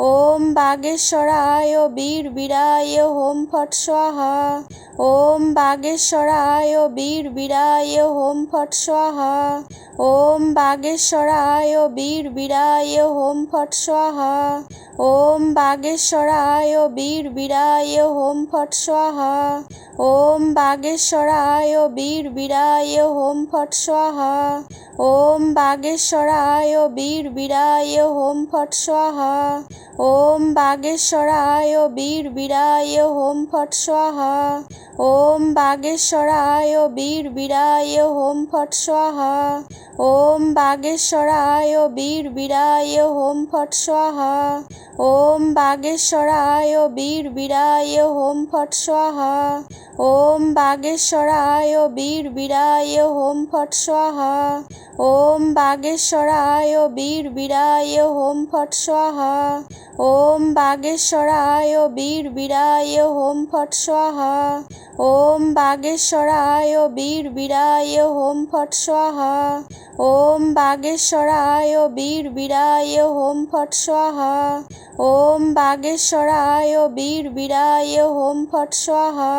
ওম বাগেশ্বরায় বীর বীরায় হোম ফট স্বাহা। ওম বাগেশ্বরায় বীর বীরায় হোম ফট স্বাহা। ওম বাগেশ্বরায় বীর বীরায় হোম ফট স্বাহা। ওম বাগেশ্বরায় বীর বীরায় হোম ফট স্বাহা। ওম বাগেশ্বরায় বীর বীরায় হোম ফট স্বাহা। ওম বাগেশ্বরায় বীর বীরায় হোম ফট স্বাহা। ওম বাগেশ্বরায় বীর বীরায় হোম ফট স্বাহা। ওম বাগেশ্বরায় বীর বীরায় হোম ফট স্বাহা। ওম বাগেশ্বরায় বীর বীরায় হোম ফট স্বাহা। ওম বাগেশ্বরায় বীর বীরায় হোম ফট স্বাহা। ওম বাগেশ্বরায় বীর বীরায় হোম ফট স্বাহা। ওম বাগেশ্বরায় বীর বীরায় হোম ফট স্বাহা। ওম বাগেশ্বরায় বীর বীরায় হোম ফট স্বাহা। ওম বাগেশ্বরায় বীর বীরায় হোম ফট স্বাহা। ওম বাগেশ্বরায় বীর বীরায় হোম ফট স্বাহা। ওম বাগেশ্বরায় বীর বীরায় হোম ফট স্বাহা।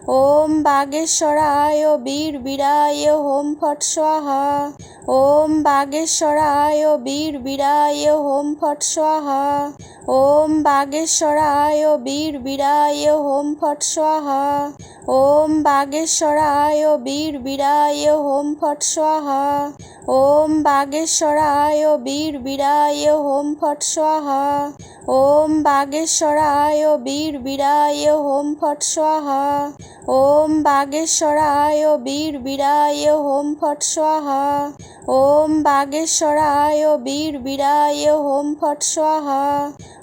ওম বাগেশ্বরায় বীর বীরায় হোম ফট স্বাহা। ওম বাগেশ্বরায় বীর বীরায় হোম ফট স্বাহা। ওম বাগেশ্বরায় বীর বীরায় হোম ফট স্বাহা। ওম বাগেশ্বরায় বীর বীরায় হোম ফট স্বাহা। ওম বাগেশ্বরায় বীর বীরায় হোম ফট স্বাহা। ওম বাগেশ্বরায় বীর বীরায় হোম ফট স্বাহা। ওম বাগেশ্বরায় বীর বীরায় হোম ফট স্বাহা। ওম বাগেশ্বরায় বীর বীরায় হোম ফট স্বাহা। ওম বাগেশ্বরায় বীর বীরায় হোম ফট স্বাহা।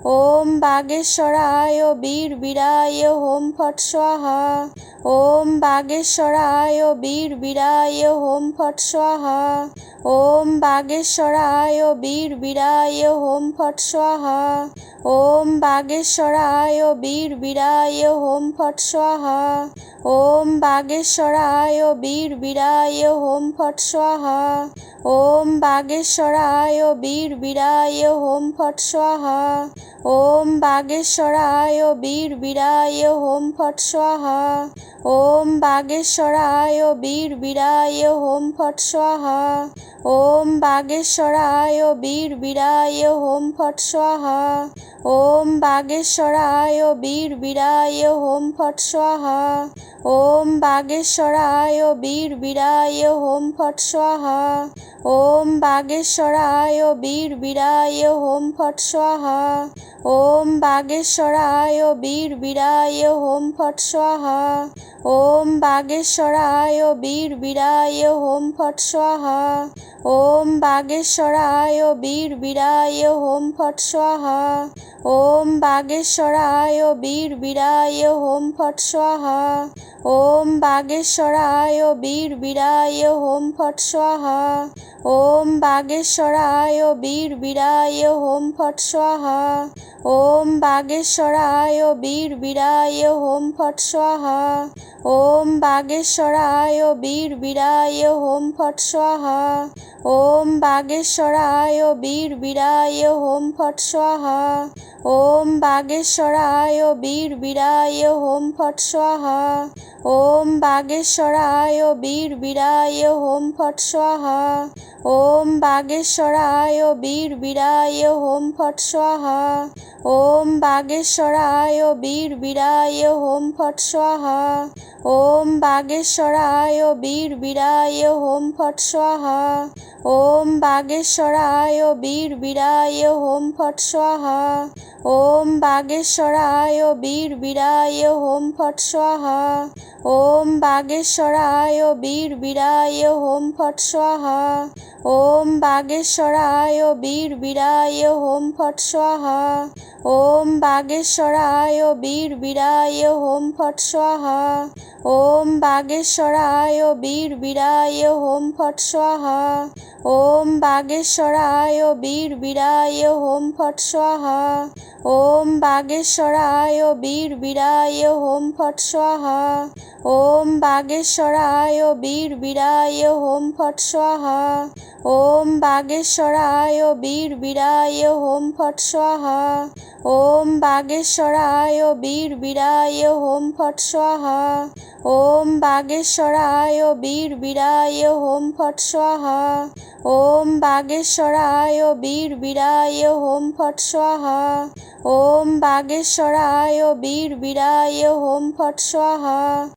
ওম বাগেশ্বরায় বীর বীরায় হোম ফট স্বাহা। ওম বাগেশ্বরায় বীর বীরায় হোম ফট স্বাহা। ওম বাগেশ্বরায় বীর বীরায় হোম ফট স্বাহা। ওম বাগেশ্বরায় বীর বীরায় হোম ফট স্বাহা। ওম বাগেশ্বরায় বীর বীরায় হোম ফট স্বাহা। ওম বাগেশ্বরায় বীর বীরায় হোম ফট স্বাহা। ওম বাগেশ্বরায় বীর বীরায় হোম ফট স্বাহা। ওম বাগেশ্বরায় বীর বীরায় হোম ফট স্বাহা। ওম বাগেশ্বরায় বীর বীরায় হোম ফট স্বাহা। ওম বাগেশ্বরায় বীর বীরায় হোম ফট স্বাহা। ওম বাগেশ্বরায় বীর বীরায় হোম ফট স্বাহা। ওম বাগেশ্বরায় বীর বীরায় হোম ফট স্বাহা। ওম বাগেশ্বরায় বীর বীরায় হোম ফট স্বাহা। ওম বাগেশ্বরায় বীর বীরায় হোম ফট স্বাহা। ওম বাগেশ্বরায় বীর বীরায় হোম ফট স্বাহা। ওম বাগেশ্বরায় বীর বীরায় হোম ফট স্বাহা। ওম বাগেশ্বরায় বীর বীরায় হোম ফট স্বাহা। ওম বাগেশ্বরায় বীর বীরায় হোম ফট স্বাহা। ওম বাগেশ্বরায় বীর বীরায় হোম ফট স্বাহা। ওম বাগেশ্বরায় বীর বীরায় হোম ফট স্বাহা। ওম বাগেশ্বরায় বীর বীরায় হোম ফট স্বাহা। ওম বাগেশ্বরায় বীর বীরায় হোম ফট স্বাহা। ওম বাগেশ্বরায় বীর বীরায় হোম ফট স্বাহা। ওম বাগেশ্বরায় বীর বীরায় হোম ফট স্বাহা। ওম বাগেশ্বরায় বীর বীরায় হোম ফট স্বাহা। ওম বাগেশ্বরায় বীর বীরায় হোম ফট স্বাহা। ওম বাগেশ্বরায় বীর বীরায় হোম ফট স্বাহা। ওম বাগেশ্বরায় বীর বীরায় হোম ফট স্বাহা। ওম বাগেশ্বরায় বীর বীরায় হোম ফট স্বাহা। ওম বাগেশ্বরায় বীর বীরায় হোম ফট স্বাহা। ওম বাগেশ্বরায় বীর বীরায় হোম ফট স্বাহা। ওম বাগেশ্বরায় বীর বীরায় হোম ফট স্বাহা। ওম বাগেশ্বরায় বীর বীরায় হোম ফট স্বাহা। ওম বাগেশ্বরায় বীর বীরায় হোম ফট স্বাহা। ওম বাগেশ্বরায় বীর বীরায় হোম ফট স্বাহা। ওম বাগেশ্বরায় বীর বীরায় হোম ফট স্বাহা। ওম বাগেশ্বরায় বীর বীরায় হোম ফট স্বাহা। ওম বাগেশ্বরায় বীর বীরায় হোম ফট স্বাহা। ওম বাগেশ্বরায় বীর বীরায় হোম ফট স্বাহা।